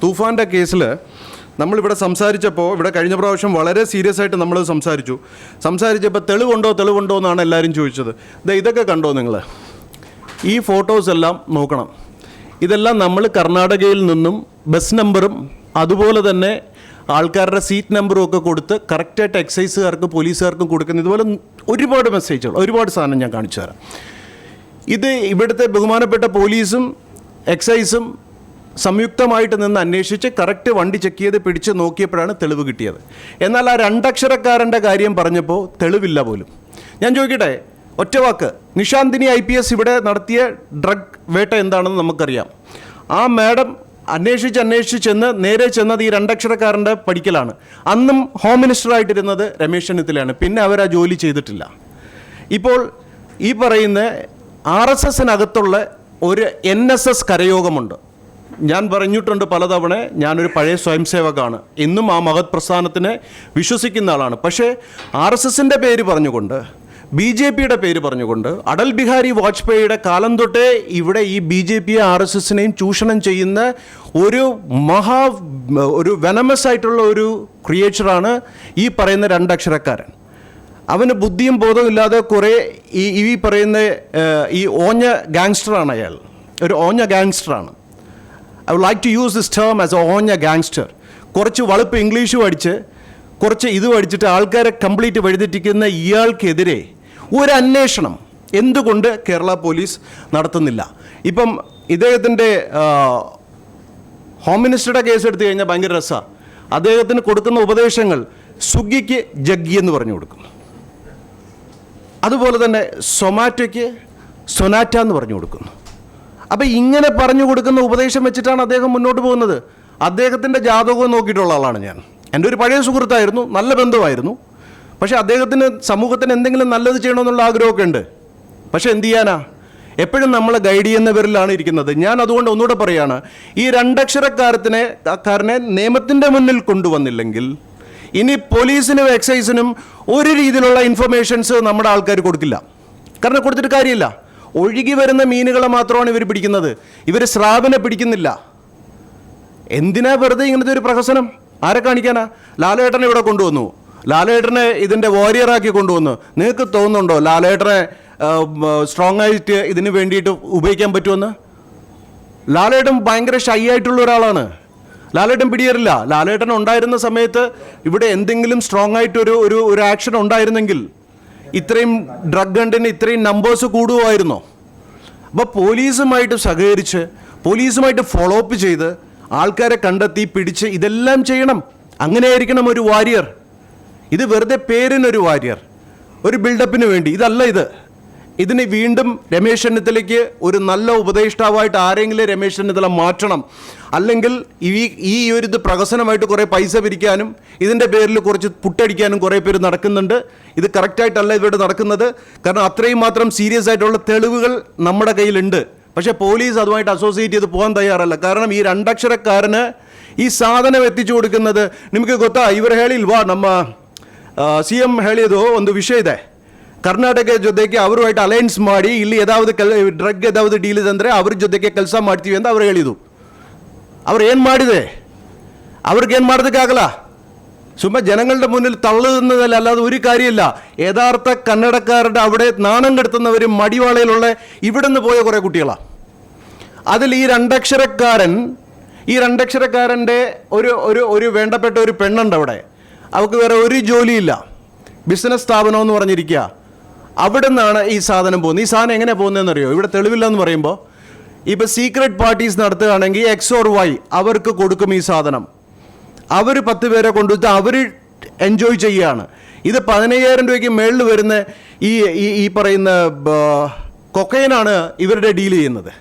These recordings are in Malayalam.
തൂഫാൻ്റെ കേസിൽ നമ്മളിവിടെ സംസാരിച്ചപ്പോൾ ഇവിടെ കഴിഞ്ഞ പ്രാവശ്യം വളരെ സീരിയസ് ആയിട്ട് നമ്മൾ സംസാരിച്ചപ്പോൾ തെളിവുണ്ടോ എന്നാണ് എല്ലാവരും ചോദിച്ചത്. ഇതൊക്കെ കണ്ടോ നിങ്ങൾ? ഈ ഫോട്ടോസ് എല്ലാം നോക്കണം. ഇതെല്ലാം നമ്മൾ കർണാടകയിൽ നിന്നും ബസ് നമ്പറും അതുപോലെ തന്നെ ആൾക്കാരുടെ സീറ്റ് നമ്പറും ഒക്കെ കൊടുത്ത് കറക്റ്റായിട്ട് എക്സൈസുകാർക്കും പോലീസുകാർക്കും കൊടുക്കുന്ന ഇതുപോലെ ഒരുപാട് മെസ്സേജുകൾ, ഒരുപാട് സാധനം ഞാൻ കാണിച്ചു തരാം. ഇത് ഇവിടുത്തെ ബഹുമാനപ്പെട്ട പോലീസും എക്സൈസും സംയുക്തമായിട്ട് നിന്ന് അന്വേഷിച്ച് കറക്റ്റ് വണ്ടി ചെക്ക് ചെയ്ത് പിടിച്ച് നോക്കിയപ്പോഴാണ് തെളിവ് കിട്ടിയത്. എന്നാൽ ആ രണ്ടക്ഷരക്കാരൻ്റെ കാര്യം പറഞ്ഞപ്പോൾ തെളിവില്ല പോലും. ഞാൻ ചോദിക്കട്ടെ, ഒറ്റവാക്ക്, നിഷാന്തിനി IPS ഇവിടെ നടത്തിയ ഡ്രഗ് വേട്ട എന്താണെന്ന് നമുക്കറിയാം. ആ മാഡം അന്വേഷിച്ച് നേരെ ചെന്നത് ഈ രണ്ടക്ഷരക്കാരൻ്റെ പഠിക്കലാണ്. അന്നും ഹോം മിനിസ്റ്ററായിട്ടിരുന്നത് രമേശ് ചെന്നിത്തലയാണ്. പിന്നെ അവർ ആ ജോലി ചെയ്തിട്ടില്ല. ഇപ്പോൾ ഈ പറയുന്ന RSSനകത്തുള്ള ഒരു NSS കരയോഗമുണ്ട്. ഞാൻ പറഞ്ഞിട്ടുണ്ട് പലതവണ, ഞാനൊരു പഴയ സ്വയം സേവകമാണ്, ഇന്നും ആ മഹത് പ്രസ്ഥാനത്തിനെ വിശ്വസിക്കുന്ന ആളാണ്. പക്ഷേ RSSൻ്റെ പേര് പറഞ്ഞുകൊണ്ട്, BJPയുടെ പേര് പറഞ്ഞുകൊണ്ട്, അടൽ ബിഹാരി വാജ്പേയിയുടെ കാലം തൊട്ടേ ഇവിടെ ഈ BJPയെ RSSനെയും ചൂഷണം ചെയ്യുന്ന ഒരു വെനമസ് ആയിട്ടുള്ള ഒരു ക്രിയേച്ചറാണ് ഈ പറയുന്ന രണ്ടക്ഷരക്കാരൻ. അവന് ബുദ്ധിയും ബോധവും ഇല്ലാതെ കുറേ ഈ പറയുന്ന ഈ ഓഞ്ഞ ഗാങ്സ്റ്ററാണ് അയാൾ. ഒരു ഓഞ്ഞ ഗാങ്സ്റ്ററാണ്. I would like to use this term as a ഓഞ്ഞ ഗാങ്സ്റ്റർ. കുറച്ച് വളുപ്പ് ഇംഗ്ലീഷ് പഠിച്ച് കുറച്ച് ഇത് പഠിച്ചിട്ട് ആൾക്കാരെ കംപ്ലീറ്റ് വഴിതെറ്റിക്കുന്ന ഇയാൾക്കെതിരെ ഒരു അന്വേഷണം എന്തുകൊണ്ട് കേരള പോലീസ് നടത്തുന്നില്ല? ഇപ്പം ഇദ്ദേഹത്തിൻ്റെ ഹോം മിനിസ്റ്ററുടെ കേസ് എടുത്തു കഴിഞ്ഞാൽ ഭയങ്കര രസമാണ്. അദ്ദേഹത്തിന് കൊടുക്കുന്ന ഉപദേശങ്ങൾ സ്വിഗ്ഗിക്ക് ജഗ്ഗി എന്ന് പറഞ്ഞു കൊടുക്കും. അതുപോലെ തന്നെ സൊമാറ്റോയ്ക്ക് സൊനാറ്റ എന്ന് പറഞ്ഞു കൊടുക്കുന്നു. അപ്പോൾ ഇങ്ങനെ പറഞ്ഞു കൊടുക്കുന്ന ഉപദേശം വെച്ചിട്ടാണ് അദ്ദേഹം മുന്നോട്ട് പോകുന്നത്. അദ്ദേഹത്തിൻ്റെ ജാതകവും നോക്കിയിട്ടുള്ള ആളാണ് ഞാൻ. എൻ്റെ ഒരു പഴയ സുഹൃത്തായിരുന്നു, നല്ല ബന്ധമായിരുന്നു. പക്ഷേ അദ്ദേഹത്തിന് സമൂഹത്തിന് എന്തെങ്കിലും നല്ലത് ചെയ്യണമെന്നുള്ള ആഗ്രഹമൊക്കെ ഉണ്ട്. പക്ഷേ എന്ത് ചെയ്യാനാ? എപ്പോഴും നമ്മളെ ഗൈഡ് ചെയ്യുന്നവരിലാണ് ഇരിക്കുന്നത്. ഞാൻ അതുകൊണ്ട് ഒന്നുകൂടെ പറയുകയാണ്, ഈ രണ്ടക്ഷരക്കാരനെ നിയമത്തിൻ്റെ മുന്നിൽ കൊണ്ടുവന്നില്ലെങ്കിൽ ഇനി പോലീസിനും എക്സൈസിനും ഒരു രീതിയിലുള്ള ഇൻഫർമേഷൻസ് നമ്മുടെ ആൾക്കാർ കൊടുക്കില്ല. കാരണം കൊടുത്തിട്ട് കാര്യമില്ല. ഒഴുകി വരുന്ന മീനുകളെ മാത്രമാണ് ഇവർ പിടിക്കുന്നത്. ഇവർ സ്രാവിനെ പിടിക്കുന്നില്ല. എന്തിനാ വെറുതെ ഇങ്ങനത്തെ ഒരു പ്രഹസനം? ആരെ കാണിക്കാനാ? ലാലേട്ടനെ ഇവിടെ കൊണ്ടുവന്നു, ലാലേട്ടനെ ഇതിൻ്റെ വാരിയറാക്കി കൊണ്ടുവന്നു. നിങ്ങൾക്ക് തോന്നുന്നുണ്ടോ ലാലേട്ടനെ സ്ട്രോങ് ആയിട്ട് ഇതിന് വേണ്ടിയിട്ട് ഉപയോഗിക്കാൻ പറ്റുമെന്ന്? ലാലേട്ടൻ ഭയങ്കര ഷൈ ആയിട്ടുള്ള ഒരാളാണ്. ലാലേട്ടൻ പിടിയേറില്ല. ലാലേട്ടൻ ഉണ്ടായിരുന്ന സമയത്ത് ഇവിടെ എന്തെങ്കിലും സ്ട്രോങ് ആയിട്ടൊരു ഒരു ആക്ഷൻ ഉണ്ടായിരുന്നെങ്കിൽ ഇത്രയും ഡ്രഗ് കണ്ടിന് ഇത്രയും നമ്പേഴ്സ് കൂടുമായിരുന്നോ? അപ്പോൾ പോലീസുമായിട്ട് സഹകരിച്ച് പോലീസുമായിട്ട് ഫോളോ അപ്പ് ചെയ്ത് ആൾക്കാരെ കണ്ടെത്തി പിടിച്ച് ഇതെല്ലാം ചെയ്യണം. അങ്ങനെയായിരിക്കണം ഒരു വാരിയർ. ഇത് വെറുതെ പേരിനൊരു വാരിയർ, ഒരു ബിൽഡപ്പിന് വേണ്ടി ഇതല്ല. ഇതിന് വീണ്ടും രമേശ് ചെന്നിത്തലയ്ക്ക് ഒരു നല്ല ഉപദേഷ്ടാവായിട്ട് ആരെങ്കിലും രമേശ് ചെന്നിത്തല മാറ്റണം. അല്ലെങ്കിൽ ഈ ഒരു ഇത് പ്രഹസനമായിട്ട് കുറേ പൈസ പിരിക്കാനും ഇതിൻ്റെ പേരിൽ കുറച്ച് പുട്ടടിക്കാനും കുറേ പേര് നടക്കുന്നുണ്ട്. ഇത് കറക്റ്റായിട്ടല്ല ഇവിടെ നടക്കുന്നത്. കാരണം അത്രയും മാത്രം സീരിയസ് ആയിട്ടുള്ള തെളിവുകൾ നമ്മുടെ കയ്യിലുണ്ട്. പക്ഷേ പോലീസ് അതുമായിട്ട് അസോസിയേറ്റ് ചെയ്ത് പോകാൻ തയ്യാറല്ല. കാരണം ಈ രണ്ടക്ഷരക്കാരന് ಈ ಸಾಧನ ಎತ್ತಿച്ചു കൊടുക്കുന്നത് ನಿಮಗೆ ಗೊತ್ತಾ? ಇವರು ಹೇಳಿಲ್ವಾ, ನಮ್ಮ CM ಹೇಳಿದ್ದು ಒಂದು ವಿಷಯ ಇದೆ. ಕರ್ನಾಟಕ ಜೊತೆಗೆ ಅವರುമായിട്ട് ಅಲೈನ್ಸ್ ಮಾಡಿ ಇಲ್ಲಿ ಡ್ರಗ್ ಯಾವ್ದು ಡೀಲ್ ಇದೆ ಅಂದರೆ ಅವ್ರ ಜೊತೆಗೆ ಕೆಲಸ ಮಾಡ್ತೀವಿ ಅಂತ ಅವ್ರು ಹೇಳಿದ್ದು. ಅವ್ರು ಏನು ಮಾಡಿದೆ? ಅವ್ರಿಗೇನು ಮಾಡೋದಕ್ಕಾಗಲ್ಲ. ಸುಮ್ಮನೆ ಜನങ്ങളുടെ മുന്നിൽ തള്ളുന്നതല്ല, അല്ലാതെ ഒരു കാര്യമില്ല. യഥാർത്ഥ കന്നഡക്കാരുടെ അവിടെ നാണം കെടുത്തുന്നവർ മടിവാളയിലുള്ള ഇവിടെ നിന്ന് പോയ കുറേ കുട്ടികളാണ്. അതിൽ ഈ രണ്ടക്ഷരക്കാരൻ്റെ ഒരു വേണ്ടപ്പെട്ട ഒരു പെണ്ണുണ്ട് അവിടെ. അവൾക്ക് വേറെ ഒരു ജോലിയില്ല, ബിസിനസ് സ്ഥാപനം എന്ന് പറഞ്ഞിരിക്കുക. അവിടെ നിന്നാണ് ഈ സാധനം പോകുന്നത്. ഈ സാധനം എങ്ങനെ പോകുന്നതെന്നറിയോ? ഇവിടെ തെളിവില്ല എന്ന് പറയുമ്പോൾ ഇപ്പോൾ സീക്രട്ട് പാർട്ടീസ് നടത്തുകയാണെങ്കിൽ X or Y അവർക്ക് കൊടുക്കും ഈ സാധനം. അവർ 10 പേരെ കൊണ്ടുവച്ച് അവർ എൻജോയ് ചെയ്യുകയാണ്. ഇത് 15,000 രൂപയ്ക്ക് മേളിൽ വരുന്ന ഈ പറയുന്ന കൊക്കൈനാണ് ഇവരുടെ ഡീൽ ചെയ്യുന്നത്.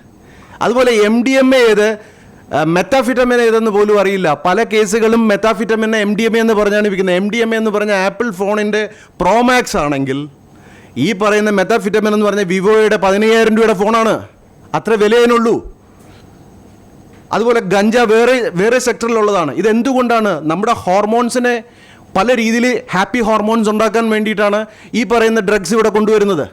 അതുപോലെ MDMA ഏത്, മെത്താഫിറ്റമിൻ ഏതെന്ന് പോലും അറിയില്ല. പല കേസുകളും മെത്താഫിറ്റമിനെ MDMA എന്ന് പറഞ്ഞാണ് വിൽക്കുന്നത്. MDMA എന്ന് പറഞ്ഞാൽ ആപ്പിൾ ഫോണിൻ്റെ പ്രോമാക്സ് ആണെങ്കിൽ ഈ പറയുന്ന മെത്താഫിറ്റമിൻ എന്ന് പറഞ്ഞാൽ വിവോയുടെ 15,000 രൂപയുടെ ഫോണാണ്. അത്ര വിലയേനുള്ളൂ. അതുപോലെ ഗഞ്ച വേറെ സെക്ടറിലുള്ളതാണ്. ഇതെന്തുകൊണ്ടാണ്? നമ്മുടെ ഹോർമോൺസിനെ പല രീതിയിൽ ഹാപ്പി ഹോർമോൺസ് ഉണ്ടാക്കാൻ വേണ്ടിയിട്ടാണ് ഈ പറയുന്ന ഡ്രഗ്സ് ഇവിടെ കൊണ്ടുവരുന്നത്.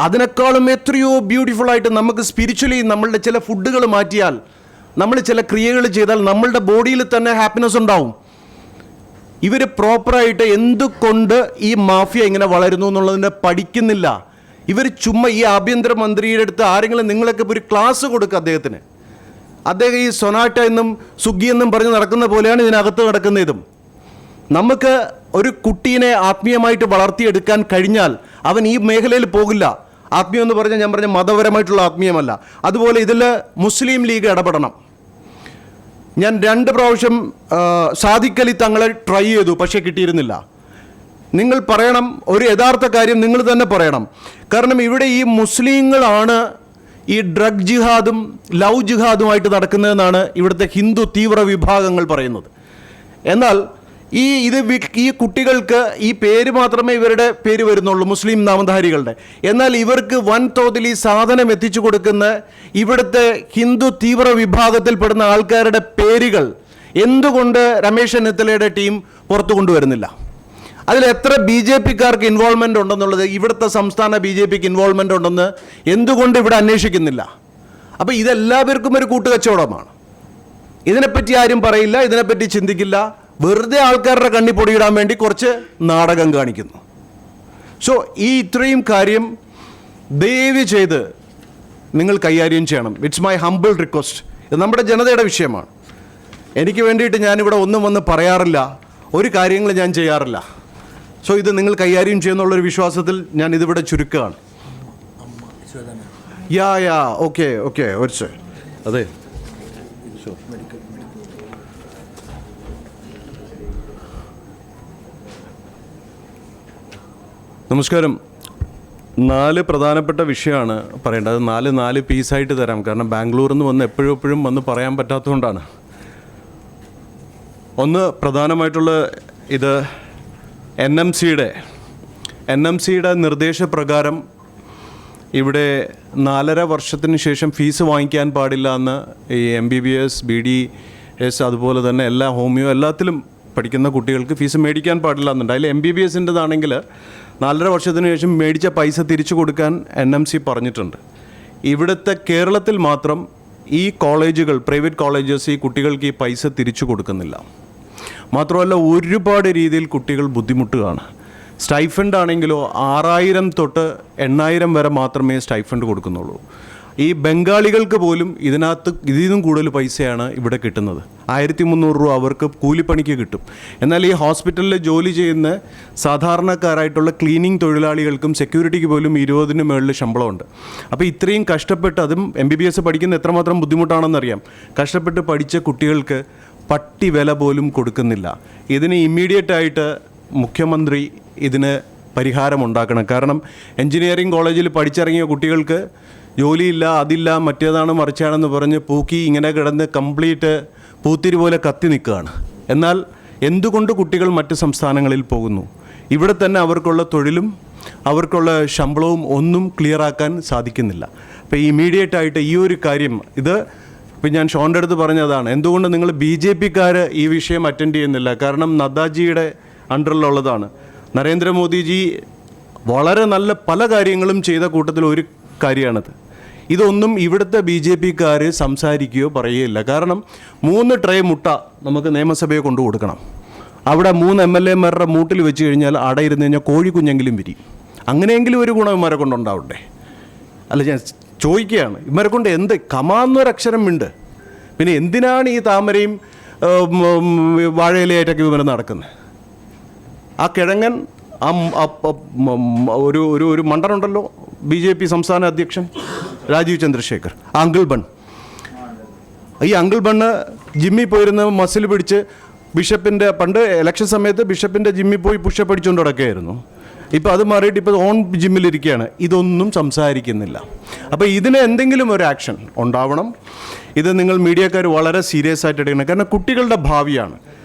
അതിനേക്കാളും എത്രയോ ബ്യൂട്ടിഫുള്ളായിട്ട് നമുക്ക് സ്പിരിച്വലി നമ്മളുടെ ചില ഫുഡുകൾ മാറ്റിയാൽ നമ്മൾ ചില ക്രിയകൾ ചെയ്താൽ നമ്മളുടെ ബോഡിയിൽ തന്നെ ഹാപ്പിനെസ് ഉണ്ടാവും. ഇവർ പ്രോപ്പറായിട്ട് എന്തുകൊണ്ട് ഈ മാഫിയ ഇങ്ങനെ വളരുന്നു എന്നുള്ളതിനെ പഠിക്കുന്നില്ല. ഇവർ ചുമ്മാ ഈ ആഭ്യന്തരമന്ത്രിയുടെ അടുത്ത് ആരെങ്കിലും നിങ്ങളൊക്കെ ഒരു ക്ലാസ് കൊടുക്കുക അദ്ദേഹത്തിന്. അദ്ദേഹം ഈ സൊനാറ്റ എന്നും സുഗ്ഗി എന്നും പറഞ്ഞ് നടക്കുന്ന പോലെയാണ് ഇതിനകത്ത് നടക്കുന്ന ഇതും. നമുക്ക് ഒരു കുട്ടീനെ ആത്മീയമായിട്ട് വളർത്തിയെടുക്കാൻ കഴിഞ്ഞാൽ അവൻ ഈ മേഖലയിൽ പോകില്ല. ആത്മീയം എന്ന് പറഞ്ഞാൽ ഞാൻ പറഞ്ഞ മതപരമായിട്ടുള്ള ആത്മീയമല്ല. അതുപോലെ ഇതിൽ മുസ്ലിം ലീഗ് ഇടപെടണം. ഞാൻ 2 പ്രാവശ്യം സാദിഖ് അലി തങ്ങളെ ട്രൈ ചെയ്തു, പക്ഷേ കിട്ടിയിരുന്നില്ല. നിങ്ങൾ പറയണം, ഒരു യഥാർത്ഥ കാര്യം നിങ്ങൾ തന്നെ പറയണം. കാരണം ഇവിടെ ഈ മുസ്ലിങ്ങളാണ് ഈ ഡ്രഗ് ജിഹാദും ലവ് ജിഹാദുമായിട്ട് നടക്കുന്നതെന്നാണ് ഇവിടുത്തെ ഹിന്ദു തീവ്ര വിഭാഗങ്ങൾ പറയുന്നത്. എന്നാൽ ഈ കുട്ടികൾക്ക് ഈ പേര് മാത്രമേ ഇവരുടെ പേര് വരുന്നുള്ളൂ, മുസ്ലിം നാമധാരികളുടെ. എന്നാൽ ഇവർക്ക് വൻതോതിൽ ഈ സാധനം എത്തിച്ചു കൊടുക്കുന്ന ഇവിടുത്തെ ഹിന്ദു തീവ്ര വിഭാഗത്തിൽപ്പെടുന്ന ആൾക്കാരുടെ പേരുകൾ എന്തുകൊണ്ട് രമേശ് ചെന്നിത്തലയുടെ ടീം പുറത്തു കൊണ്ടുവരുന്നില്ല? അതിൽ എത്ര BJPക്കാർക്ക് ഇൻവോൾവ്മെൻ്റ് ഉണ്ടെന്നുള്ളത്, ഇവിടുത്തെ സംസ്ഥാന BJPക്ക് ഇൻവോൾവ്മെൻ്റ് ഉണ്ടെന്ന് എന്തുകൊണ്ട് ഇവിടെ അന്വേഷിക്കുന്നില്ല? അപ്പോൾ ഇതെല്ലാവർക്കും ഒരു കൂട്ടുകച്ചവടമാണ്. ഇതിനെപ്പറ്റി ആരും പറയില്ല, ഇതിനെപ്പറ്റി ചിന്തിക്കില്ല. വെറുതെ ആൾക്കാരുടെ കണ്ണി പൊടിയിടാൻ വേണ്ടി കുറച്ച് നാടകം കാണിക്കുന്നു. സോ ഇത്രയും കാര്യം ദയവ് ചെയ്ത് നിങ്ങൾ കൈകാര്യം ചെയ്യണം. It's my humble request. ഇത് നമ്മുടെ ജനതയുടെ വിഷയമാണ്. എനിക്ക് വേണ്ടിയിട്ട് ഞാനിവിടെ ഒന്നും വന്ന് പറയാറില്ല, ഒരു കാര്യങ്ങൾ ഞാൻ ചെയ്യാറില്ല. സോ ഇത് നിങ്ങൾ കൈകാര്യം ചെയ്യുന്നുള്ളൊരു വിശ്വാസത്തിൽ ഞാൻ ഇതിവിടെ ചുരുക്കുകയാണ്. ഓക്കെ ഒരു അതെ. നമസ്കാരം. 4 പ്രധാനപ്പെട്ട വിഷയമാണ് പറയേണ്ടത്. 4 പീസായിട്ട് തരാം, കാരണം ബാംഗ്ലൂരിൽ നിന്ന് വന്ന് എപ്പോഴും വന്ന് പറയാൻ പറ്റാത്തതുകൊണ്ടാണ്. ഒന്ന് പ്രധാനമായിട്ടുള്ള ഇത് NMCയുടെ നിർദ്ദേശപ്രകാരം ഇവിടെ 4.5 വർഷത്തിന് ശേഷം ഫീസ് വാങ്ങിക്കാൻ പാടില്ല എന്ന് ഈ MBBS BDS അതുപോലെ തന്നെ എല്ലാ ഹോമിയോ എല്ലാത്തിലും പഠിക്കുന്ന കുട്ടികൾക്ക് ഫീസ് മേടിക്കാൻ പാടില്ല എന്നുണ്ട്. അതിൽ MBBSൻ്റെതാണെങ്കിൽ 4.5 വർഷത്തിന് ശേഷം മേടിച്ച പൈസ തിരിച്ചു കൊടുക്കാൻ NMC പറഞ്ഞിട്ടുണ്ട്. ഇവിടുത്തെ കേരളത്തിൽ മാത്രം ഈ കോളേജുകൾ, പ്രൈവറ്റ് കോളേജസ് ഈ കുട്ടികൾക്ക് ഈ പൈസ തിരിച്ചു കൊടുക്കുന്നില്ല. മാത്രമല്ല ഒരുപാട് രീതിയിൽ കുട്ടികൾ ബുദ്ധിമുട്ടുകയാണ്. സ്റ്റൈഫണ്ട് ആണെങ്കിലോ 6,000 തൊട്ട് 8,000 വരെ മാത്രമേ സ്റ്റൈഫണ്ട് കൊടുക്കുന്നുള്ളൂ. ഈ ബംഗാളികൾക്ക് പോലും ഇതിനും കൂടുതൽ പൈസയാണ് ഇവിടെ കിട്ടുന്നത്. 1,300 രൂപ അവർക്ക് കൂലിപ്പണിക്ക് കിട്ടും. എന്നാൽ ഈ ഹോസ്പിറ്റലിൽ ജോലി ചെയ്യുന്ന സാധാരണക്കാരായിട്ടുള്ള ക്ലീനിങ് തൊഴിലാളികൾക്കും സെക്യൂരിറ്റിക്ക് പോലും 20-ന് മുകളിൽ ശമ്പളമുണ്ട്. അപ്പോൾ ഇത്രയും കഷ്ടപ്പെട്ട്, അതും MBBS പഠിക്കുന്ന എത്രമാത്രം ബുദ്ധിമുട്ടാണെന്നറിയാം. കഷ്ടപ്പെട്ട് പഠിച്ച കുട്ടികൾക്ക് പട്ടി വില പോലും കൊടുക്കുന്നില്ല. ഇതിന് ഇമ്മീഡിയറ്റായിട്ട് മുഖ്യമന്ത്രി ഇതിന് പരിഹാരമുണ്ടാക്കണം. കാരണം എൻജിനീയറിംഗ് കോളേജിൽ പഠിച്ചിറങ്ങിയ കുട്ടികൾക്ക് ജോലിയില്ല, അതില്ല, മറ്റേതാണ് മറിച്ചാണെന്ന് പറഞ്ഞ് പൂക്കി ഇങ്ങനെ കിടന്ന് കംപ്ലീറ്റ് പൂത്തിരി പോലെ കത്തി നിൽക്കുകയാണ്. എന്നാൽ എന്തുകൊണ്ട് കുട്ടികൾ മറ്റ് സംസ്ഥാനങ്ങളിൽ പോകുന്നു? ഇവിടെ തന്നെ അവർക്കുള്ള തൊഴിലും അവർക്കുള്ള ശമ്പളവും ഒന്നും ക്ലിയറാക്കാൻ സാധിക്കുന്നില്ല. അപ്പോൾ ഇമ്മീഡിയറ്റായിട്ട് ഈ ഒരു കാര്യം, ഇത് ഇപ്പം ഞാൻ ഷോൻ്റെ അടുത്ത് പറഞ്ഞതാണ്, എന്തുകൊണ്ട് നിങ്ങൾ BJPക്കാർ ഈ വിഷയം അറ്റൻഡ് ചെയ്യുന്നില്ല? കാരണം നദ്ദാജിയുടെ അണ്ടറിലുള്ളതാണ്. നരേന്ദ്രമോദിജി വളരെ നല്ല പല കാര്യങ്ങളും ചെയ്ത കൂട്ടത്തിൽ ഒരു കാര്യമാണത്. ഇതൊന്നും ഇവിടുത്തെ BJPക്കാർ സംസാരിക്കുകയോ പറയുകയില്ല. കാരണം 3 ട്രേ മുട്ട നമുക്ക് നിയമസഭയെ കൊണ്ടു കൊടുക്കണം. അവിടെ 3 MLAമാരുടെ മൂട്ടിൽ വെച്ച് കഴിഞ്ഞാൽ അവിടെ ഇരുന്ന് കഴിഞ്ഞാൽ കോഴിക്കുഞ്ഞെങ്കിലും വിരിയും. അങ്ങനെയെങ്കിലും ഒരു ഗുണം ഇവന്മാരെ കൊണ്ടുണ്ടാവണ്ടേ? അല്ല, ഞാൻ ചോദിക്കുകയാണ്, ഇവരെ കൊണ്ട് എന്ത് കമാന്നൊരക്ഷരം ഉണ്ട്? പിന്നെ എന്തിനാണ് ഈ താമരയും വാഴയിലയായിട്ടൊക്കെ ഇവർ നടക്കുന്നത്? ആ കിഴങ്ങൻ ഒരു മണ്ടനുണ്ടല്ലോ, BJP സംസ്ഥാന അധ്യക്ഷൻ രാജീവ് ചന്ദ്രശേഖർ, അങ്കിൾ ബൺ. ഈ അങ്കിൾ ബണ്ണ് ജിമ്മിൽ പോയിരുന്ന മസിൽ പിടിച്ച് ബിഷപ്പിൻ്റെ, പണ്ട് ഇലക്ഷൻ സമയത്ത് ബിഷപ്പിൻ്റെ ജിമ്മിൽ പോയി പുഷപ്പ് അടിച്ചുകൊണ്ട് നടക്കുകയായിരുന്നു. ഇപ്പോൾ അത് മാറിയിട്ട് ഇപ്പോൾ ഓൺ ജിമ്മിലിരിക്കുകയാണ്. ഇതൊന്നും സംസാരിക്കുന്നില്ല. അപ്പോൾ ഇതിന് എന്തെങ്കിലും ഒരു ആക്ഷൻ ഉണ്ടാവണം. ഇത് നിങ്ങൾ മീഡിയക്കാർ വളരെ സീരിയസ് ആയിട്ട് എടുക്കണം. കാരണം കുട്ടികളുടെ ഭാവിയാണ്.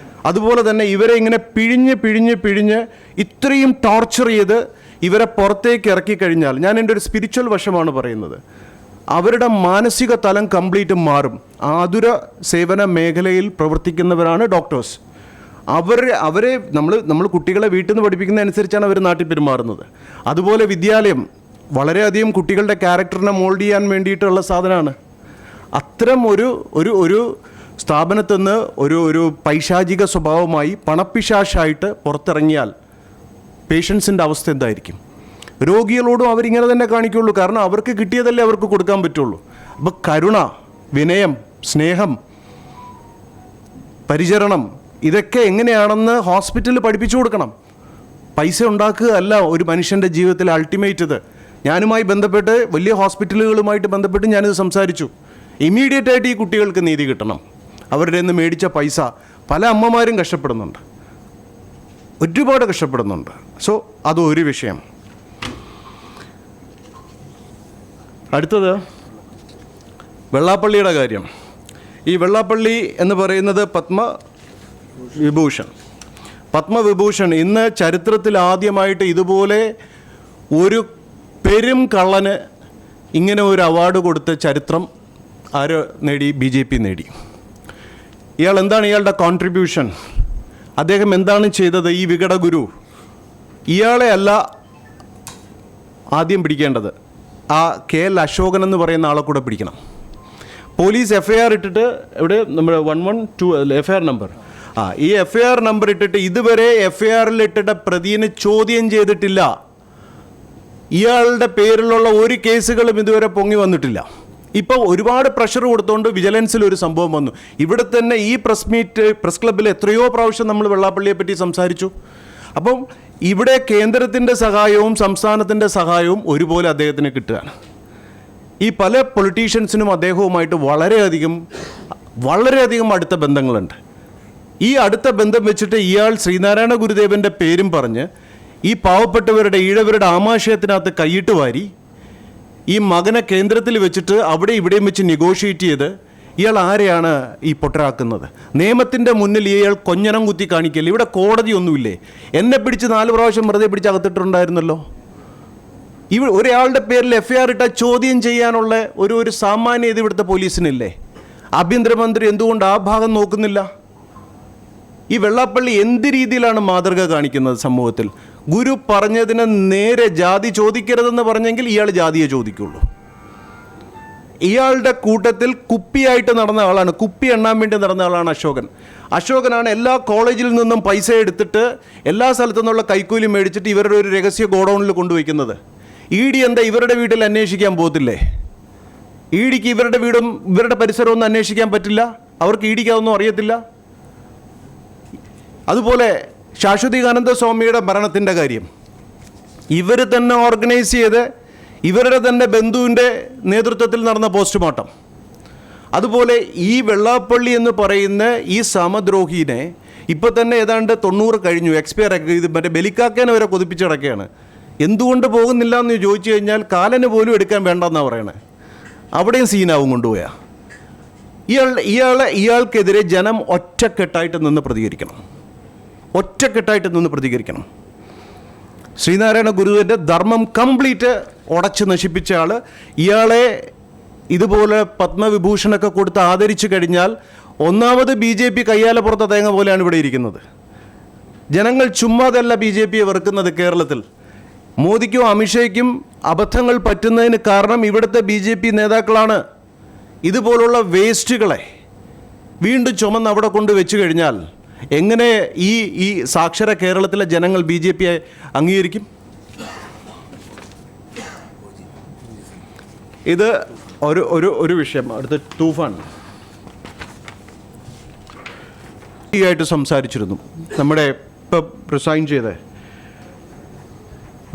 അതുപോലെ തന്നെ ഇവരെ ഇങ്ങനെ പിഴിഞ്ഞ് ഇത്രയും ടോർച്ചർ ചെയ്ത് ഇവരെ പുറത്തേക്ക് ഇറക്കി കഴിഞ്ഞാൽ, ഞാൻ എൻ്റെ ഒരു സ്പിരിച്വൽ വശമാണ് പറയുന്നത്, അവരുടെ മാനസിക തലം കംപ്ലീറ്റ് മാറും. ആതുര സേവന മേഖലയിൽ പ്രവർത്തിക്കുന്നവരാണ് ഡോക്ടേഴ്സ്. അവരെ നമ്മൾ കുട്ടികളെ വീട്ടിൽ നിന്ന് പഠിപ്പിക്കുന്നതനുസരിച്ചാണ് അവർ നാട്ടിൽ പെരുമാറുന്നത്. അതുപോലെ വിദ്യാലയം വളരെയധികം കുട്ടികളുടെ ക്യാരക്ടറിനെ മോൾഡ് ചെയ്യാൻ വേണ്ടിയിട്ടുള്ള സാധനമാണ്. അത്തരം ഒരു സ്ഥാപനത്തിൽ നിന്ന് ഒരു പൈശാചിക സ്വഭാവമായി പണപ്പിശാശായിട്ട് പുറത്തിറങ്ങിയാൽ പേഷ്യൻസിൻ്റെ അവസ്ഥ എന്തായിരിക്കും? രോഗികളോടും അവരിങ്ങനെ തന്നെ കാണിക്കുള്ളൂ. കാരണം അവർക്ക് കിട്ടിയതല്ലേ അവർക്ക് കൊടുക്കാൻ പറ്റുള്ളൂ. അപ്പോൾ കരുണ, വിനയം, സ്നേഹം, പരിചരണം ഇതൊക്കെ എങ്ങനെയാണെന്ന് ഹോസ്പിറ്റലിൽ പഠിപ്പിച്ചു കൊടുക്കണം. പൈസ ഉണ്ടാക്കുക അല്ല ഒരു മനുഷ്യൻ്റെ ജീവിതത്തിൽ അൾട്ടിമേറ്റ്. ഇത് ഞാനുമായി ബന്ധപ്പെട്ട് വലിയ ഹോസ്പിറ്റലുകളുമായിട്ട് ബന്ധപ്പെട്ട് ഞാനിത് സംസാരിച്ചു. ഇമ്മീഡിയറ്റായിട്ട് ഈ കുട്ടികൾക്ക് നീതി കിട്ടണം. അവരുടെ നിന്ന് മേടിച്ച പൈസ പല അമ്മമാരും കഷ്ടപ്പെടുന്നുണ്ട്, ഒരുപാട് കഷ്ടപ്പെടുന്നുണ്ട്. സോ അത് ഒരു വിഷയം. അടുത്തത് വെള്ളാപ്പള്ളിയുടെ കാര്യം. ഈ വെള്ളാപ്പള്ളി എന്ന് പറയുന്നത് പത്മവിഭൂഷൺ ഇന്ന് ചരിത്രത്തിൽ ആദ്യമായിട്ട് ഇതുപോലെ ഒരു പെരും കള്ളന് ഇങ്ങനെ ഒരു അവാർഡ് കൊടുത്ത ചരിത്രം ആര് നേടി? BJP നേടി. എന്താണ് ഇയാളുടെ കോൺട്രിബ്യൂഷൻ? അദ്ദേഹം എന്താണ് ചെയ്തത്? ഈ വികടഗുരു ഇയാളെ അല്ല ആദ്യം പിടിക്കേണ്ടത്, ആ KL അശോകൻ എന്ന് പറയുന്ന ആളെ കൂടെ പിടിക്കണം. പോലീസ് FIR ഇട്ടിട്ട് ഇവിടെ നമ്മുടെ 112 FIR നമ്പർ, ഈ FIR നമ്പർ ഇട്ടിട്ട് ഇതുവരെ FIRൽ ഇട്ടിട്ട് പ്രതിയെ ചോദ്യം ചെയ്തിട്ടില്ല. ഇയാളുടെ പേരിലുള്ള ഒരു കേസുകളും ഇതുവരെ പൊങ്ങി വന്നിട്ടില്ല. ഇപ്പോൾ ഒരുപാട് പ്രഷർ കൊടുത്തുകൊണ്ട് വിജിലൻസിൽ ഒരു സംഭവം വന്നു. ഇവിടെ തന്നെ ഈ പ്രസ് ക്ലബ്ബിൽ എത്രയോ പ്രാവശ്യം നമ്മൾ വെള്ളാപ്പള്ളിയെ പറ്റി സംസാരിച്ചു. അപ്പം ഇവിടെ കേന്ദ്രത്തിൻ്റെ സഹായവും സംസ്ഥാനത്തിൻ്റെ സഹായവും ഒരുപോലെ അദ്ദേഹത്തിന് കിട്ടുകയാണ്. ഈ പല പൊളിറ്റീഷ്യൻസിനും അദ്ദേഹവുമായിട്ട് വളരെയധികം അടുത്ത ബന്ധങ്ങളുണ്ട്. ഈ അടുത്ത ബന്ധം വെച്ചിട്ട് ഇയാൾ ശ്രീനാരായണ ഗുരുദേവൻ്റെ പേരും പറഞ്ഞ് ഈ പാവപ്പെട്ടവരുടെ ഈഴവരുടെ ആമാശയത്തിനകത്ത് കൈയിട്ട് വാരി ഈ മകനെ കേന്ദ്രത്തിൽ വെച്ചിട്ട് അവിടെ ഇവിടെയും വെച്ച് നെഗോഷിയേറ്റ് ചെയ്ത് ഇയാൾ ആരെയാണ് ഈ പൊട്ടരാക്കുന്നത്? നിയമത്തിൻ്റെ മുന്നിൽ ഇയാൾ കൊഞ്ഞനം കുത്തി കാണിക്കില്ല. ഇവിടെ കോടതിയൊന്നുമില്ലേ? എന്നെ പിടിച്ച് 4 പ്രാവശ്യം വെറുതെ പിടിച്ച് അകത്തിട്ടുണ്ടായിരുന്നല്ലോ. ഒരാളുടെ പേരിൽ FIR ഇട്ടാൽ ചോദ്യം ചെയ്യാനുള്ള ഒരു സാമാന്യത ഇവിടുത്തെ പോലീസിനില്ലേ? ആഭ്യന്തരമന്ത്രി എന്തുകൊണ്ട് ആ ഭാഗം നോക്കുന്നില്ല? ഈ വെള്ളാപ്പള്ളി എന്ത് രീതിയിലാണ് മാതൃക കാണിക്കുന്നത് സമൂഹത്തിൽ? ഗുരു പറഞ്ഞതിന് നേരെ ജാതി ചോദിക്കരുതെന്ന് പറഞ്ഞെങ്കിൽ ഇയാൾ ജാതിയെ ചോദിക്കുള്ളൂ. ഇയാളുടെ കൂട്ടത്തിൽ കുപ്പിയായിട്ട് നടന്ന ആളാണ്, കുപ്പി എണ്ണാൻ വേണ്ടി നടന്ന ആളാണ് അശോകനാണ് എല്ലാ കോളേജിൽ നിന്നും പൈസ എടുത്തിട്ട് എല്ലാ സ്ഥലത്തു നിന്നുള്ള കൈക്കൂലി മേടിച്ചിട്ട് ഇവരുടെ ഒരു രഹസ്യ ഗോഡൗണിൽ കൊണ്ടുവയ്ക്കുന്നത്. ED എന്താ ഇവരുടെ വീട്ടിൽ അന്വേഷിക്കാൻ പോകത്തില്ലേ? EDക്ക് ഇവരുടെ വീടും ഇവരുടെ പരിസരവും ഒന്നും അന്വേഷിക്കാൻ പറ്റില്ല? അവർക്ക് EDക്ക് അതൊന്നും അറിയത്തില്ല. അതുപോലെ ശാശ്വതികാനന്ദ സ്വാമിയുടെ മരണത്തിൻ്റെ കാര്യം ഇവർ തന്നെ ഓർഗനൈസ് ചെയ്ത് ഇവരുടെ തന്നെ ബന്ധുവിൻ്റെ നേതൃത്വത്തിൽ നടന്ന പോസ്റ്റ്മോർട്ടം. അതുപോലെ ഈ വെള്ളാപ്പള്ളി എന്ന് പറയുന്ന ഈ സമദ്രോഹിനെ ഇപ്പോൾ തന്നെ ഏതാണ്ട് 90 കഴിഞ്ഞു, എക്സ്പയർ ഇത് മറ്റേ ബലിക്കാക്കേനെ വരെ കൊതിപ്പിച്ചിടക്കുകയാണ്. എന്തുകൊണ്ട് പോകുന്നില്ല എന്ന് ചോദിച്ചു കഴിഞ്ഞാൽ കാലന് പോലും എടുക്കാൻ വേണ്ടെന്നാണ് പറയണേ. അവിടെയും സീനാവും കൊണ്ടുപോയാൽ. ഇയാൾക്കെതിരെ ജനം ഒറ്റക്കെട്ടായിട്ട് നിന്ന് പ്രതികരിക്കണം. ശ്രീനാരായണ ഗുരുവിൻ്റെ ധർമ്മം കംപ്ലീറ്റ് ഉടച്ച് നശിപ്പിച്ച ആൾ. ഇയാളെ ഇതുപോലെ പത്മവിഭൂഷണൊക്കെ കൊടുത്ത് ആദരിച്ചു കഴിഞ്ഞാൽ ഒന്നാമത് BJP കയ്യാലപ്പുറത്തെ തേങ്ങ പോലെയാണ് ഇവിടെ ഇരിക്കുന്നത്. ജനങ്ങൾ ചുമ്മാതല്ല BJPയെ വെറുക്കുന്നത്. കേരളത്തിൽ മോദിക്കും അമിത്ഷയ്ക്കും അബദ്ധങ്ങൾ പറ്റുന്നതിന് കാരണം ഇവിടുത്തെ BJP നേതാക്കളാണ്. ഇതുപോലുള്ള വേസ്റ്റുകളെ വീണ്ടും ചുമന്ന് അവിടെ കൊണ്ട് വെച്ച് കഴിഞ്ഞാൽ എങ്ങനെ ഈ സാക്ഷര കേരളത്തിലെ ജനങ്ങൾ BJPയെ അംഗീകരിക്കും? ഇത് ഒരു വിഷയം. അടുത്ത തൂഫാൻ ആയിട്ട് സംസാരിച്ചിരുന്നു. നമ്മുടെ ഇപ്പം റിസൈൻ ചെയ്ത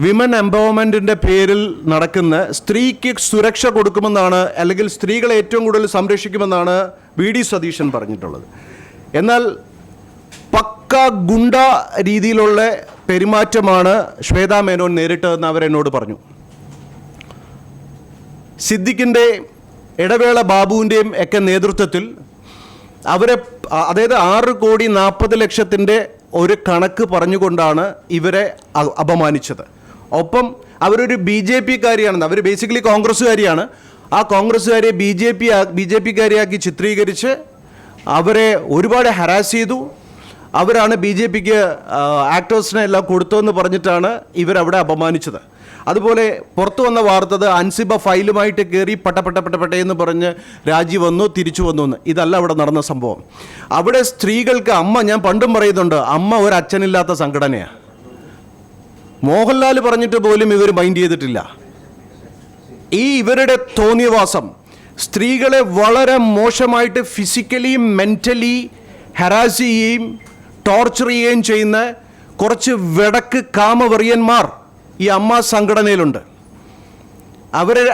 വിമൻ എംപവർമെൻറ്റിൻ്റെ പേരിൽ നടക്കുന്ന സ്ത്രീക്ക് സുരക്ഷ കൊടുക്കുമെന്നാണ്, അല്ലെങ്കിൽ സ്ത്രീകളെ ഏറ്റവും കൂടുതൽ സംരക്ഷിക്കുമെന്നാണ് VD സതീശൻ പറഞ്ഞിട്ടുള്ളത്. എന്നാൽ പക്ക ഗുണ്ട രീതിയിലുള്ള പെരുമാറ്റമാണ് ശ്വേതാ മേനോൻ നേരിട്ടതെന്ന് അവരെന്നോട് പറഞ്ഞു. സിദ്ദിഖിൻ്റെ ഇടവേള ബാബുവിൻ്റെയും ഒക്കെ നേതൃത്വത്തിൽ അവരെ, അതായത് 6,40,00,000 ഒരു കണക്ക് പറഞ്ഞുകൊണ്ടാണ് ഇവരെ അപമാനിച്ചത്. ഒപ്പം അവരൊരു BJPക്കാരിയാണെന്ന്, അവർ ബേസിക്കലി കോൺഗ്രസ്സുകാരിയാണ്. ആ കോൺഗ്രസ്സുകാരെ BJPക്കാരിയാക്കി ചിത്രീകരിച്ച് അവരെ ഒരുപാട് ഹരാസ് ചെയ്തു. അവരാണ് BJPക്ക് ആക്ടേഴ്സിനെ എല്ലാം കൊടുത്തതെന്ന് പറഞ്ഞിട്ടാണ് ഇവരവിടെ അപമാനിച്ചത്. അതുപോലെ പുറത്തു വന്ന വാർത്തത് അൻസിബ ഫയലുമായിട്ട് കയറി പട്ടന്ന് പറഞ്ഞ് രാജി വന്നു, തിരിച്ചു വന്നു എന്ന്. ഇതല്ല അവിടെ നടന്ന സംഭവം. അവിടെ സ്ത്രീകൾക്ക് ഞാൻ പണ്ടും പറയുന്നുണ്ട്, അമ്മ ഒരു അച്ഛനില്ലാത്ത സംഘടനയാണ്. മോഹൻലാൽ പറഞ്ഞിട്ട് പോലും ഇവർ മൈൻഡ് ചെയ്തിട്ടില്ല. ഇവരുടെ തോന്നിയവാസം സ്ത്രീകളെ വളരെ മോശമായിട്ട് ഫിസിക്കലിയും മെൻ്റലി ഹരാസ് ചെയ്യുകയും ടോർച്ചർ ചെയ്യുകയും ചെയ്യുന്ന കുറച്ച് വെടക്ക് കാമവെറിയന്മാർ ഈ അമ്മ സംഘടനയിലുണ്ട്.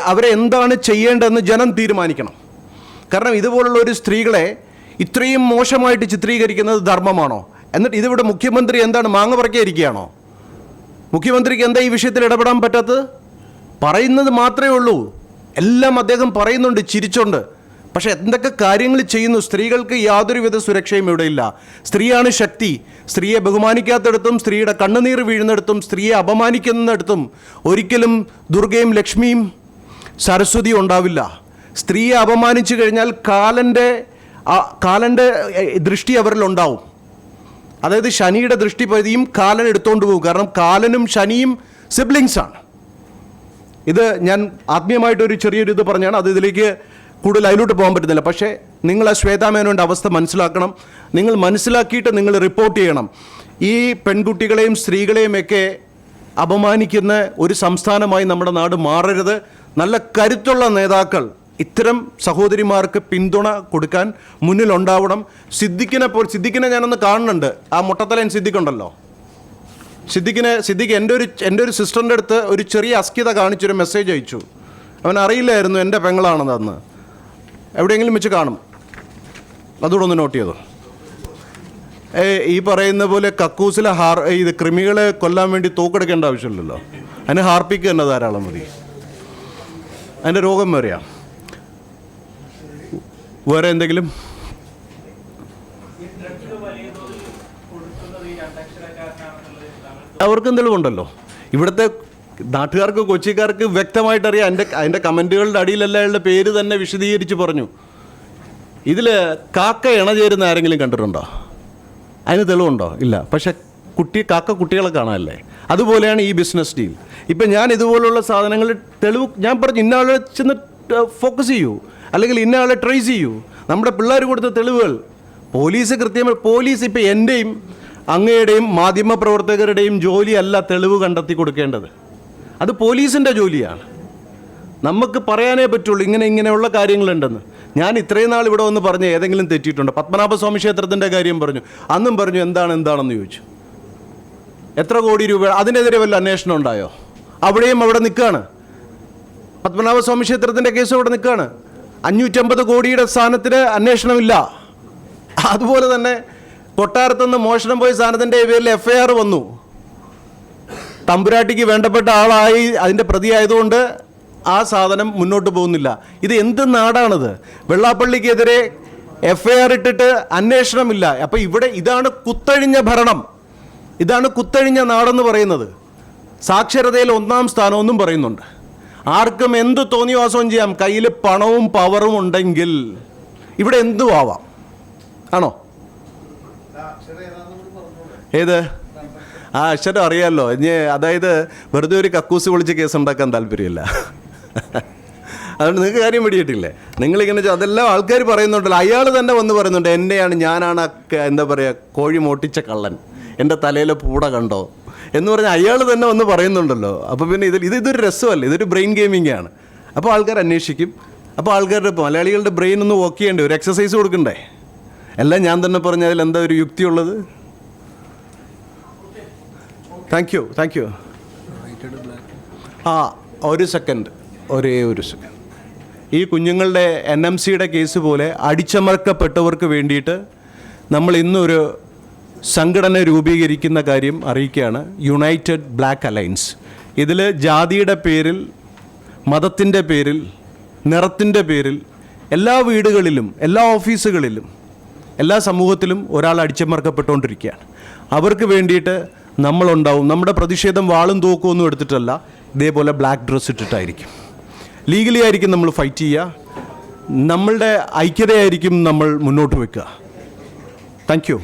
അവരെ എന്താണ് ചെയ്യേണ്ടതെന്ന് ജനം തീരുമാനിക്കണം. കാരണം ഇതുപോലുള്ള ഒരു സ്ത്രീകളെ ഇത്രയും മോശമായിട്ട് ചിത്രീകരിക്കുന്നത് ധർമ്മമാണോ? എന്നിട്ട് ഇതിവിടെ മുഖ്യമന്ത്രി എന്താണ് മാങ്ങ പറിക്കാതിരിക്കുകയാണോ? മുഖ്യമന്ത്രിക്ക് എന്താ ഈ വിഷയത്തിൽ ഇടപെടാൻ പറ്റാത്തത്? പറയുന്നത് മാത്രമേ ഉള്ളൂ, എല്ലാം അദ്ദേഹം പറയുന്നുണ്ട് ചിരിച്ചുകൊണ്ട്. പക്ഷെ എന്തൊക്കെ കാര്യങ്ങൾ ചെയ്യുന്നു. സ്ത്രീകൾക്ക് യാതൊരുവിധ സുരക്ഷയും ഇവിടെയില്ല. സ്ത്രീയാണ് ശക്തി. സ്ത്രീയെ ബഹുമാനിക്കാത്തിടത്തും, സ്ത്രീയുടെ കണ്ണുനീർ വീഴുന്നിടത്തും, സ്ത്രീയെ അപമാനിക്കുന്നിടത്തും ഒരിക്കലും ദുർഗയും ലക്ഷ്മിയും സരസ്വതിയും ഉണ്ടാവില്ല. സ്ത്രീയെ അപമാനിച്ചു കഴിഞ്ഞാൽ കാലൻ്റെ ദൃഷ്ടി അവരിലുണ്ടാവും. അതായത് ശനിയുടെ ദൃഷ്ടിപതിയും കാലൻ എടുത്തുകൊണ്ട് പോകും. കാരണം കാലനും ശനിയും സിബ്ലിങ്സാണ്. ഇത് ഞാൻ ആത്മീയമായിട്ടൊരു ചെറിയൊരു ഇത് പറഞ്ഞാണ്. അത് ഇതിലേക്ക് കൂടുതൽ അതിലോട്ട് പോകാൻ പറ്റുന്നില്ല. പക്ഷേ നിങ്ങൾ ആ ശ്വേതാമേനോൻ്റെ അവസ്ഥ മനസ്സിലാക്കണം. നിങ്ങൾ മനസ്സിലാക്കിയിട്ട് നിങ്ങൾ റിപ്പോർട്ട് ചെയ്യണം. ഈ പെൺകുട്ടികളെയും സ്ത്രീകളെയും ഒക്കെ അപമാനിക്കുന്ന ഒരു സംസ്ഥാനമായി നമ്മുടെ നാട് മാറരുത്. നല്ല കരുത്തുള്ള നേതാക്കൾ ഇത്തരം സഹോദരിമാർക്ക് പിന്തുണ കൊടുക്കാൻ മുന്നിലുണ്ടാവണം. സിദ്ദിഖിനെ ഞാനൊന്ന് കാണുന്നുണ്ട്. ആ മുട്ടത്തലൻ സിദ്ദിഖുണ്ടല്ലോ, സിദ്ദിഖ് എൻ്റെ ഒരു സിസ്റ്ററിൻ്റെ അടുത്ത് ഒരു ചെറിയ അസ്കിത കാണിച്ചൊരു മെസ്സേജ് അയച്ചു. അവൻ അറിയില്ലായിരുന്നു എൻ്റെ പെങ്ങളാണെന്ന്. അന്ന് എവിടെയെങ്കിലും വെച്ച് കാണും. അതുകൂടെ ഒന്ന് നോട്ട് ചെയ്തോ. ഈ പറയുന്ന പോലെ കക്കൂസിലെ ഇത് കൃമികളെ കൊല്ലാൻ വേണ്ടി തോക്കെടുക്കേണ്ട ആവശ്യമില്ലല്ലോ. അതിന് ഹാർപ്പിക്ക് തന്നെ ധാരാളം മതി. അതിൻ്റെ രോഗം വരെയാ. വേറെ എന്തെങ്കിലും? അവർക്കും തെളിവുണ്ടല്ലോ. ഇവിടുത്തെ നാട്ടുകാർക്ക്, കൊച്ചിക്കാർക്ക് വ്യക്തമായിട്ടറിയാം. അതിൻ്റെ കമൻറ്റുകളുടെ അടിയിലെല്ലാം അയാളുടെ പേര് തന്നെ വിശദീകരിച്ച് പറഞ്ഞു. ഇതിൽ കാക്ക ഇണചേരുന്ന ആരെങ്കിലും കണ്ടിട്ടുണ്ടോ? അതിന് തെളിവുണ്ടോ? ഇല്ല. പക്ഷെ കാക്ക കുട്ടികളെ കാണാമല്ലേ? അതുപോലെയാണ് ഈ ബിസിനസ് ഡീൽ. ഇപ്പം ഞാൻ ഇതുപോലുള്ള സാധനങ്ങൾ തെളിവ് ഞാൻ പറഞ്ഞു, ഇന്ന ആളെ ചെന്ന് ഫോക്കസ് ചെയ്യൂ, അല്ലെങ്കിൽ ഇന്ന ആളെ ട്രേസ് ചെയ്യൂ. നമ്മുടെ പിള്ളേർ കൊടുത്ത തെളിവുകൾ പോലീസ് ഇപ്പം എൻ്റെയും അങ്ങയുടെയും മാധ്യമപ്രവർത്തകരുടെയും ജോലിയല്ല തെളിവ് കണ്ടെത്തി കൊടുക്കേണ്ടത്. അത് പോലീസിൻ്റെ ജോലിയാണ്. നമുക്ക് പറയാനേ പറ്റുള്ളൂ ഇങ്ങനെയുള്ള കാര്യങ്ങളുണ്ടെന്ന്. ഞാൻ ഇത്രയും നാൾ ഇവിടെ വന്ന് പറഞ്ഞ് ഏതെങ്കിലും തെറ്റിയിട്ടുണ്ടോ? പത്മനാഭസ്വാമി ക്ഷേത്രത്തിൻ്റെ കാര്യം പറഞ്ഞു, അന്നും പറഞ്ഞു എന്താണെന്ന് ചോദിച്ചു. എത്ര കോടി രൂപ, അതിനെതിരെ വല്ല അന്വേഷണം ഉണ്ടായോ? അവിടെ നിൽക്കുകയാണ്. പത്മനാഭസ്വാമി ക്ഷേത്രത്തിൻ്റെ കേസ് അവിടെ നിൽക്കുകയാണ്. 550 കോടിയുടെ സ്ഥാനത്തിന് അന്വേഷണമില്ല. അതുപോലെ തന്നെ കൊട്ടാരത്തുനിന്ന് മോഷണം പോയ സ്ഥാനത്തിൻ്റെ പേരിൽ FIR വന്നു. തമ്പുരാട്ടിക്ക് വേണ്ടപ്പെട്ട ആളായി അതിൻ്റെ പ്രതിയായതുകൊണ്ട് ആ സാധനം മുന്നോട്ട് പോകുന്നില്ല. ഇത് എന്ത് നാടാണിത്? വെള്ളാപ്പള്ളിക്കെതിരെ FIR ഇട്ടിട്ട് അന്വേഷണമില്ല. അപ്പോൾ ഇതാണ് കുത്തഴിഞ്ഞ ഭരണം, ഇതാണ് കുത്തഴിഞ്ഞ നാടെന്ന് പറയുന്നത്. സാക്ഷരതയിൽ 1-ാം സ്ഥാനമൊന്നും പറയുന്നുണ്ട്. ആർക്കും എന്ത് തോന്നിവാസവും ചെയ്യാം. കയ്യിൽ പണവും പവറും ഉണ്ടെങ്കിൽ ഇവിടെ എന്തും ആവാം. ആണോ? ഏത് അക്ഷരം അറിയാമല്ലോ. അതായത് വെറുതെ ഒരു കക്കൂസ് വിളിച്ച് കേസുണ്ടാക്കാൻ താല്പര്യമില്ല. അതുകൊണ്ട് നിങ്ങൾക്ക് കാര്യം പിടിയിട്ടില്ലേ? നിങ്ങളിങ്ങനെ അതെല്ലാം ആൾക്കാർ പറയുന്നുണ്ടല്ലോ. അയാൾ തന്നെ വന്ന് പറയുന്നുണ്ട്, ഞാനാണ് എന്താ പറയുക, കോഴി മോട്ടിച്ച കള്ളൻ, എൻ്റെ തലയിലെ പൂട കണ്ടോ എന്ന് പറഞ്ഞാൽ അയാൾ തന്നെ വന്ന് പറയുന്നുണ്ടല്ലോ. അപ്പോൾ പിന്നെ ഇതൊരു രസമല്ല, ഇതൊരു ബ്രെയിൻ ഗെയിമിംഗ് ആണ്. അപ്പോൾ ആൾക്കാർ അന്വേഷിക്കും. അപ്പോൾ മലയാളികളുടെ ബ്രെയിൻ ഒന്ന് വർക്ക് ചെയ്യണ്ടേ, ഒരു എക്സസൈസ് കൊടുക്കണ്ടേ? എല്ലാം ഞാൻ തന്നെ പറഞ്ഞതിൽ എന്താ ഒരു യുക്തിയുള്ളത്? Thank you. ഒരു സെക്കൻഡ്. ഈ കുഞ്ഞുങ്ങളുടെ NMCയുടെ കേസ് പോലെ അടിച്ചമർക്കപ്പെട്ടവർക്ക് വേണ്ടിയിട്ട് നമ്മൾ ഇന്നൊരു സംഘടന രൂപീകരിക്കുന്ന കാര്യം അറിയിക്കുകയാണ്. United black alliance. ഇതിൽ ജാതിയുടെ പേരിൽ, മതത്തിൻ്റെ പേരിൽ, നിറത്തിൻ്റെ പേരിൽ എല്ലാ വീടുകളിലും, എല്ലാ ഓഫീസുകളിലും, എല്ലാ സമൂഹത്തിലും ഒരാൾ അടിച്ചമർക്കപ്പെട്ടുകൊണ്ടിരിക്കുകയാണ്. അവർക്ക് വേണ്ടിയിട്ട് നമ്മളുണ്ടാവും. നമ്മുടെ പ്രതിഷേധം വാളും തോക്കുമൊന്നും എടുത്തിട്ടല്ല, ഇതേപോലെ ബ്ലാക്ക് ഡ്രസ്സ് ഇട്ടിട്ടായിരിക്കും. ലീഗലി ആയിരിക്കും നമ്മൾ ഫൈറ്റ് ചെയ്യുക. നമ്മളുടെ ഐക്യതയായിരിക്കും നമ്മൾ മുന്നോട്ട് വയ്ക്കുക. Thank you.